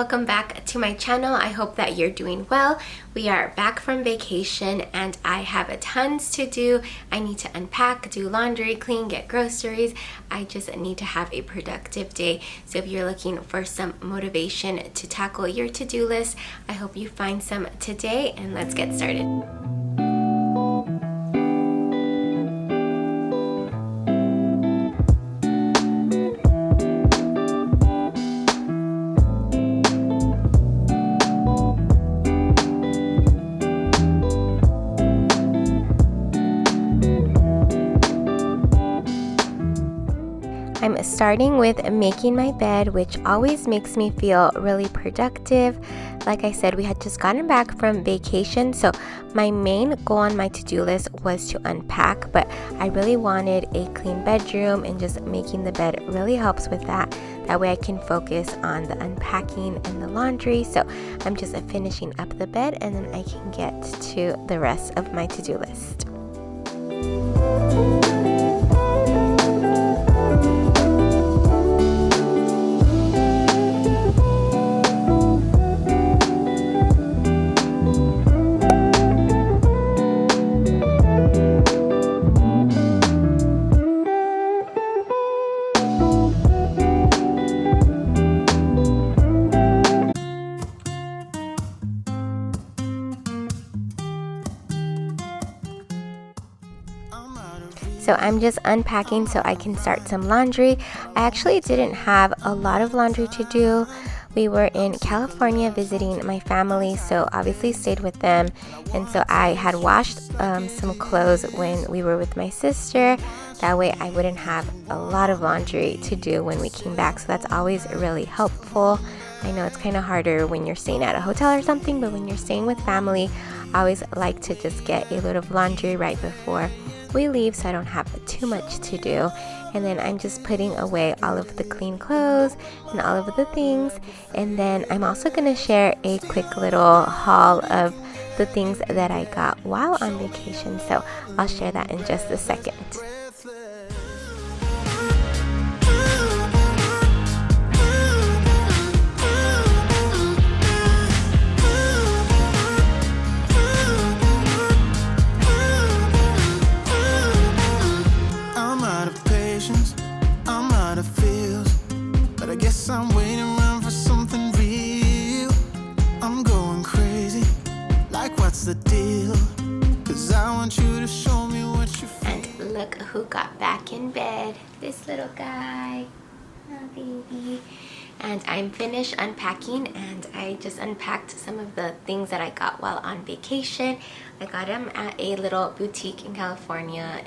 welcome back to my channel. I hope that you're doing well. We are back from vacation and I have tons to do. I need to unpack, do laundry, clean, get groceries. I just need to have a productive day. So if you're looking for some motivation to tackle your to-do list, I hope you find some today, and let's get started. I'm starting with making my bed, which always makes me feel really productive. Like I said, we had just gotten back from vacation, so my main goal on my to-do list was to unpack, but I really wanted a clean bedroom, and just making the bed really helps with that. That way I can focus on the unpacking and the laundry. So I'm just finishing up the bed, and then I can get to the rest of my to-do list. So I'm just unpacking so I can start some laundry. I actually didn't have a lot of laundry to do. We were in California visiting my family, so obviously stayed with them. And so I had washed some clothes when we were with my sister. That way I wouldn't have a lot of laundry to do when we came back. So that's always really helpful. I know it's kind of harder when you're staying at a hotel or something, but when you're staying with family, I always like to just get a load of laundry right before we leave so I don't have too much to do. And then I'm just putting away all of the clean clothes and all of the things. And then I'm also going to share a quick little haul of the things that I got while on vacation. So I'll share that in just a second. I'm waiting around for something real. I'm going crazy, like what's the deal? 'Cause I want you to show me what you feel. And look who got back in bed. This little guy. Oh, baby. And I'm finished unpacking, and I just unpacked some of the things that I got while on vacation. I got them at a little boutique in California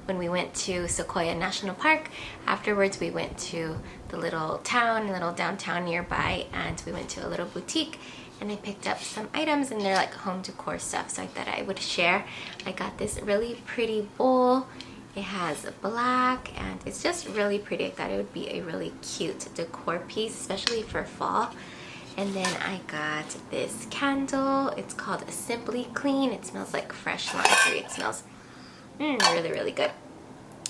when we went to Sequoia National Park. Afterwards, we went to the little downtown nearby, and we went to a little boutique, and I picked up some items, and they're like home decor stuff, so I thought I would share. I got this really pretty bowl. It has black, and it's just really pretty. I thought it would be a really cute decor piece, especially for fall. And then I got this candle. It's called Simply Clean. It smells like fresh laundry. It smells really, really good.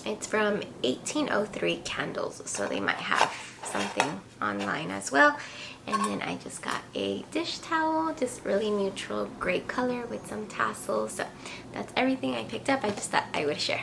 It's from 1803 Candles, so they might have something online as well. And then I just got a dish towel, just really neutral gray color with some tassels. So that's everything I picked up. I just thought I would share.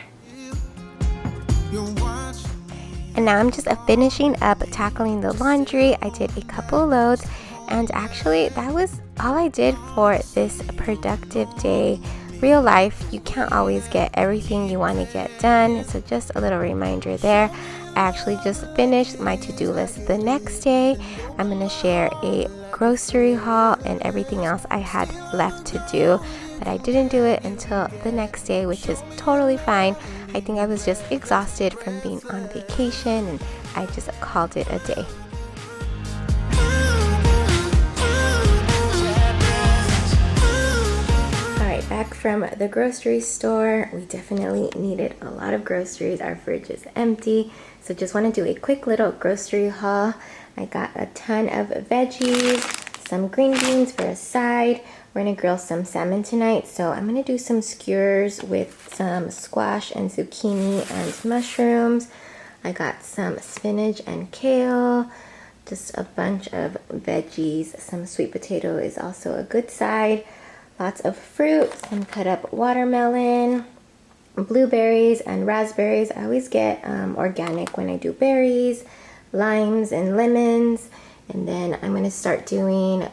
And now I'm just finishing up tackling the laundry. I did a couple loads, and actually that was all I did for this productive day. Real life, you can't always get everything you want to get done, so just a little reminder there. I actually just finished my to-do list the next day. I'm going to share a grocery haul and everything else I had left to do, but I didn't do it until the next day, which is totally fine. I think I was just exhausted from being on vacation, and I just called it a day. Back from the grocery store. We definitely needed a lot of groceries. Our fridge is empty, so just want to do a quick little grocery haul. I got a ton of veggies, some green beans for a side. We're gonna grill some salmon tonight, so I'm gonna do some skewers with some squash and zucchini and mushrooms. I got some spinach and kale, Just a bunch of veggies. Some sweet potato is also a good side. Lots of fruit, some cut up watermelon, blueberries and raspberries. I always get organic when I do berries, limes and lemons. And then I'm going to start doing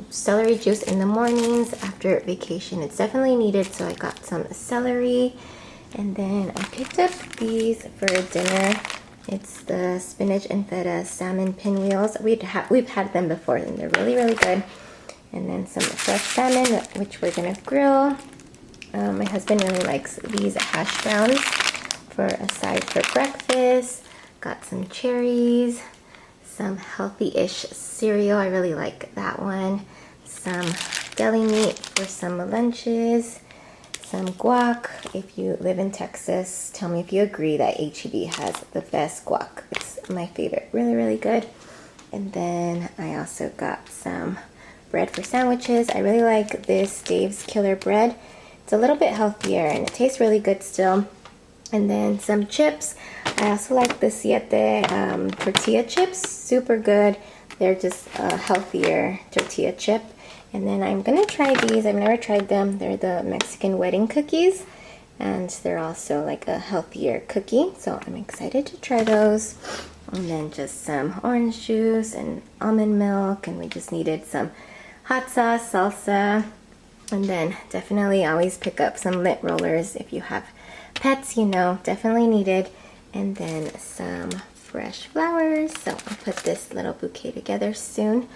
celery juice in the mornings after vacation. It's definitely needed, so I got some celery. And then I picked up these for dinner. It's the spinach and feta salmon pinwheels. We've had them before, and they're really, really good. And then some fresh salmon, which we're going to grill. My husband really likes these hash browns for a side for breakfast. Got some cherries, some healthy-ish cereal. I really like that one. Some deli meat for some lunches. Some guac. If you live in Texas, tell me if you agree that H-E-B has the best guac. It's my favorite. Really, really good. And then I also got some bread for sandwiches. I really like this Dave's Killer Bread. It's a little bit healthier and it tastes really good still. And then some chips. I also like the Siete tortilla chips. Super good. They're just a healthier tortilla chip. And then I'm going to try these. I've never tried them. They're the Mexican wedding cookies. And they're also like a healthier cookie. So I'm excited to try those. And then just some orange juice and almond milk. And we just needed some hot sauce, salsa. And then definitely always pick up some lint rollers if you have pets, you know, definitely needed. And then some fresh flowers. So I'll put this little bouquet together soon.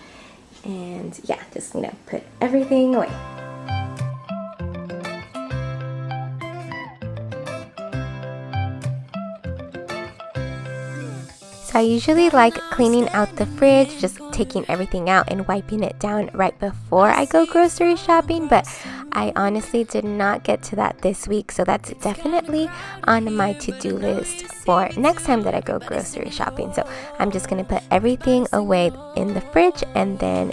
And yeah, just, you know, put everything away. So I usually like cleaning out the fridge, just taking everything out and wiping it down right before I go grocery shopping, but I honestly did not get to that this week, so that's definitely on my to-do list for next time that I go grocery shopping. So I'm just going to put everything away in the fridge and then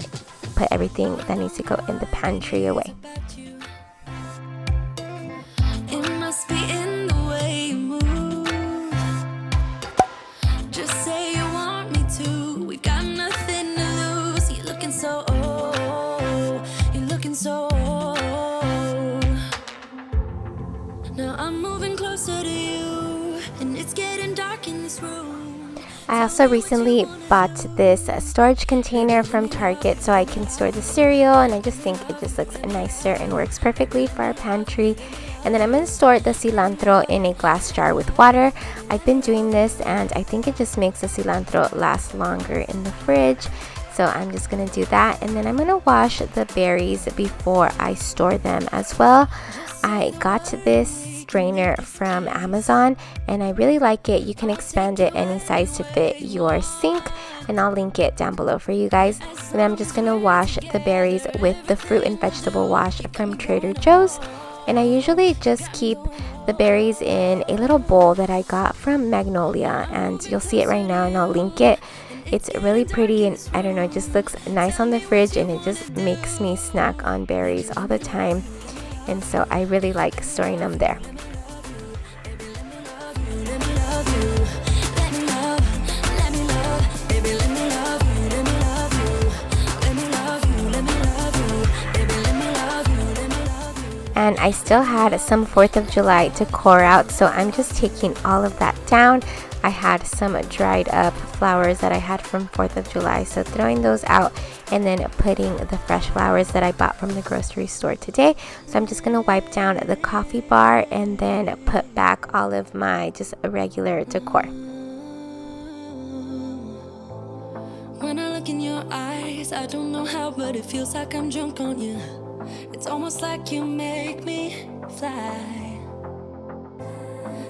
put everything that needs to go in the pantry away. It must be in the way you move. Just say you want me to. We've got nothing to lose. You're looking so old. You're looking so old. Now I'm moving closer to you, and it's getting dark in this room. I also recently bought this storage container from Target so I can store the cereal, and I just think it just looks nicer and works perfectly for our pantry. And then I'm going to store the cilantro in a glass jar with water. I've been doing this and I think it just makes the cilantro last longer in the fridge. So I'm just going to do that, and then I'm going to wash the berries before I store them as well. I got this strainer from Amazon and I really like it. You can expand it any size to fit your sink, and I'll link it down below for you guys. And I'm just gonna wash the berries with the fruit and vegetable wash from Trader Joe's. And I usually just keep the berries in a little bowl that I got from Magnolia, and you'll see it right now and I'll link it. It's really pretty, and I don't know, it just looks nice on the fridge, and it just makes me snack on berries all the time. And so I really like storing them there. And I still had some 4th of July decor out, so I'm just taking all of that down. I had some dried up flowers that I had from 4th of July, so throwing those out and then putting the fresh flowers that I bought from the grocery store today. So I'm just going to wipe down the coffee bar and then put back all of my just regular decor. When I look in your eyes, I don't know how, but it feels like I'm drunk on you. It's almost like you make me fly.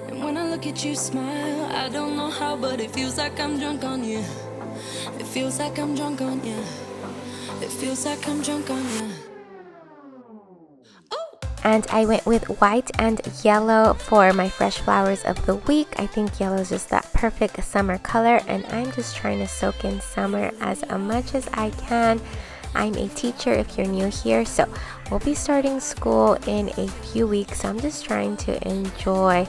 And when I look at you smile, I don't know how, but it feels like I'm drunk on you. It feels like I'm drunk on you. It feels like I'm drunk on you. And I went with white and yellow for my fresh flowers of the week. I think yellow is just that perfect summer color, and I'm just trying to soak in summer as much as I can. I'm a teacher if you're new here, so we'll be starting school in a few weeks. So I'm just trying to enjoy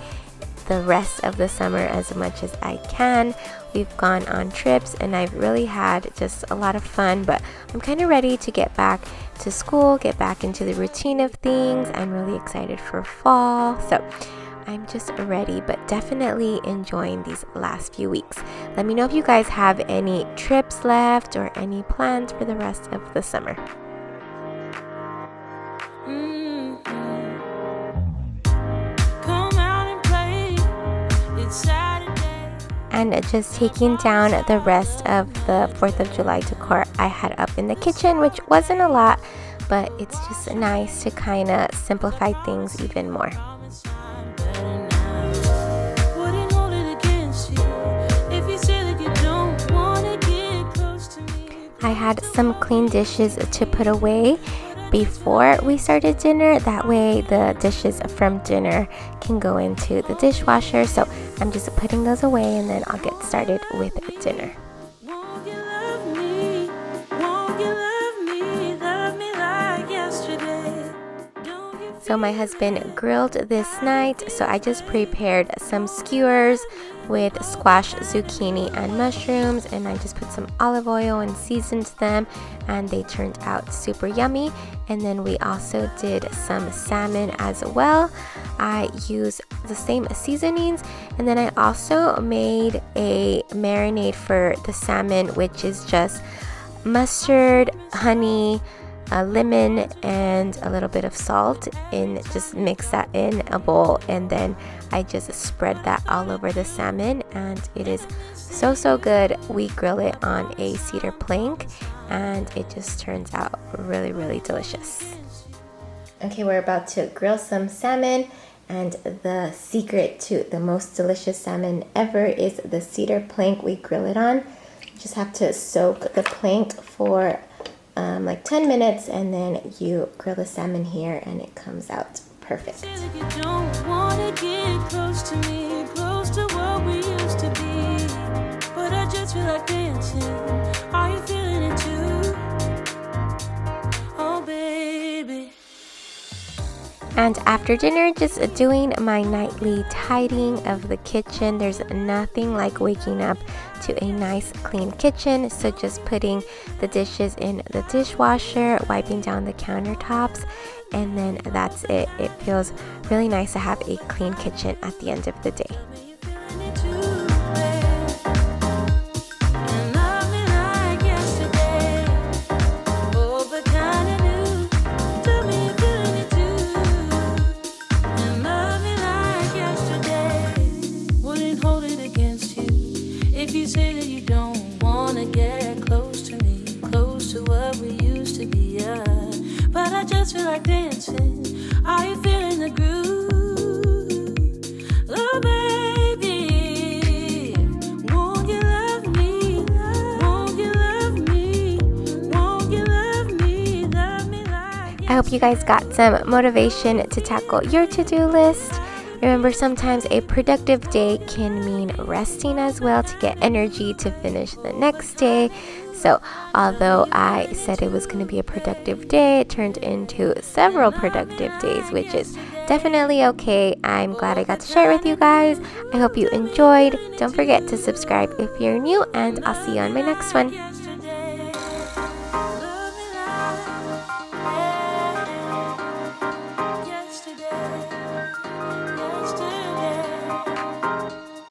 the rest of the summer as much as I can. We've gone on trips and I've really had just a lot of fun, but I'm kind of ready to get back to school, get back into the routine of things. I'm really excited for fall, so I'm just ready, but definitely enjoying these last few weeks. Let me know if you guys have any trips left or any plans for the rest of the summer. Come out and play. It's Saturday. And just taking down the rest of the 4th of July decor I had up in the kitchen, which wasn't a lot, but it's just nice to kind of simplify things even more. I had some clean dishes to put away before we started dinner. That way the dishes from dinner can go into the dishwasher. So I'm just putting those away and then I'll get started with dinner. Won't you love me? Won't you love me? Love me like yesterday. Don't you So my husband grilled this night, so I just prepared some skewers with squash, zucchini, and mushrooms, and I just put some olive oil and seasoned them, and they turned out super yummy. And then we also did some salmon as well. I used the same seasonings, and then I also made a marinade for the salmon, which is just mustard, honey, a lemon, and a little bit of salt, and just mix that in a bowl, and then I just spread that all over the salmon, and it is so good. We grill it on a cedar plank and it just turns out really delicious. Okay, we're about to grill some salmon, and the secret to the most delicious salmon ever is the cedar plank we grill it on. You just have to soak the plank for like 10 minutes, and then you grill the salmon here and it comes out perfect. say that you don't wanna get close to me, close to what we used to be, but I just feel like dancing. Are you feeling it too? Oh baby. And after dinner, just doing my nightly tidying of the kitchen. There's nothing like waking up to a nice clean kitchen. So just putting the dishes in the dishwasher, wiping down the countertops, and then that's it. It feels really nice to have a clean kitchen at the end of the day. Are you feeling it too, babe? And love me like yesterday. Oh, but kinda new. Tell me you're feeling it too. And love me like yesterday. Wouldn't hold it against you if you say that you don't wanna get close to me, close to what we used to be. But I just feel like dancing. Are you feeling the groove? Oh, baby, won't you love me? Won't you love me? Won't you love me? Love me like I hope you guys got some motivation to tackle your to-do list. Remember, sometimes a productive day can mean resting as well to get energy to finish the next day. So although I said it was going to be a productive day, it turned into several productive days, which is definitely okay. I'm glad I got to share with you guys. I hope you enjoyed. Don't forget to subscribe if you're new, and I'll see you on my next one.